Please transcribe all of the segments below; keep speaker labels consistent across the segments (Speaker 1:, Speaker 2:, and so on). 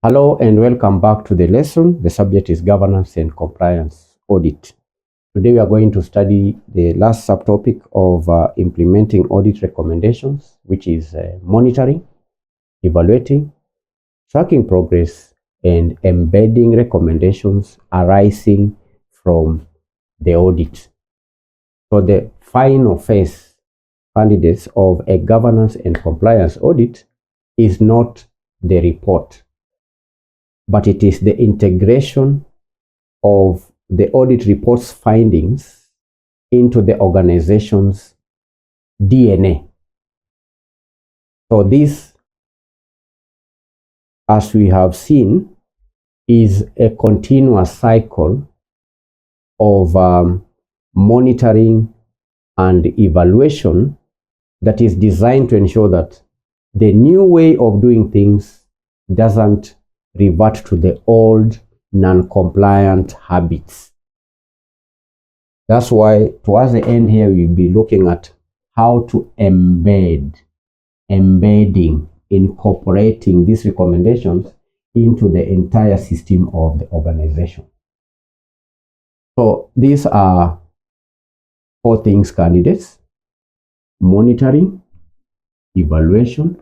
Speaker 1: Hello and welcome back to the lesson. The subject is governance and compliance audit. Today we are going to study the last subtopic of implementing audit recommendations, which is monitoring, evaluating, tracking progress, and embedding recommendations arising from the audit. So the final phase candidates of a governance and compliance audit is not the report, but it is the integration of the audit report's findings into the organization's DNA. So this, as we have seen, is a continuous cycle of monitoring and evaluation that is designed to ensure that the new way of doing things doesn't revert to the old non-compliant habits. That's why towards the end here we'll be looking at how to embedding, incorporating these recommendations into the entire system of the organization. So these are 4 things candidates: monitoring, evaluation,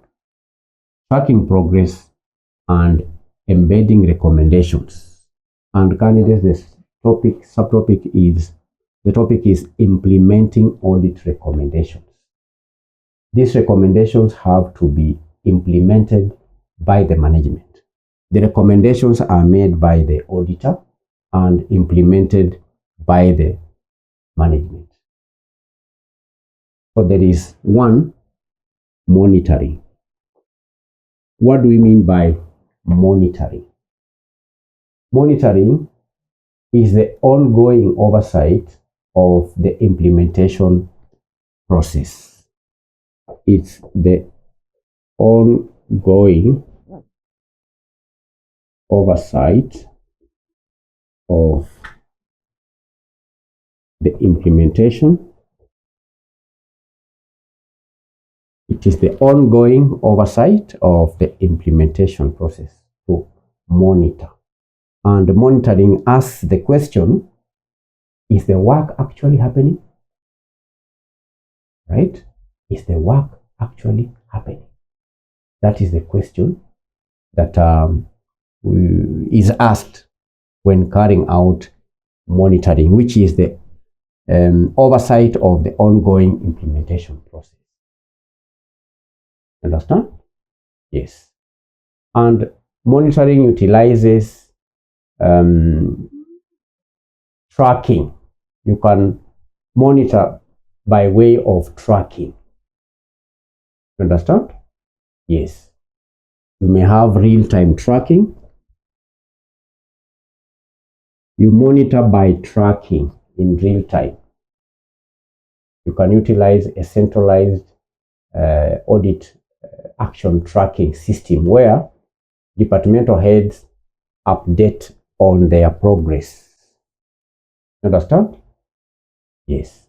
Speaker 1: tracking progress, and embedding recommendations. And candidates, the topic is implementing audit recommendations. These recommendations have to be implemented by the management. The recommendations are made by the auditor and implemented by the management. So there is 1, monitoring. What do we mean by monitoring? Monitoring is the ongoing oversight of the implementation process. It's the ongoing oversight of the implementation. It is the ongoing oversight of the implementation process to monitor. And monitoring asks the question, is the work actually happening? Right? Is the work actually happening? That is the question that is asked when carrying out monitoring, which is the oversight of the ongoing implementation process. Understand? Yes. And monitoring utilizes tracking. You can monitor by way of tracking. You understand? Yes. You may have real-time tracking. You monitor by tracking in real time. You can utilize a centralized audit action tracking system where departmental heads update on their progress. Understand? Yes.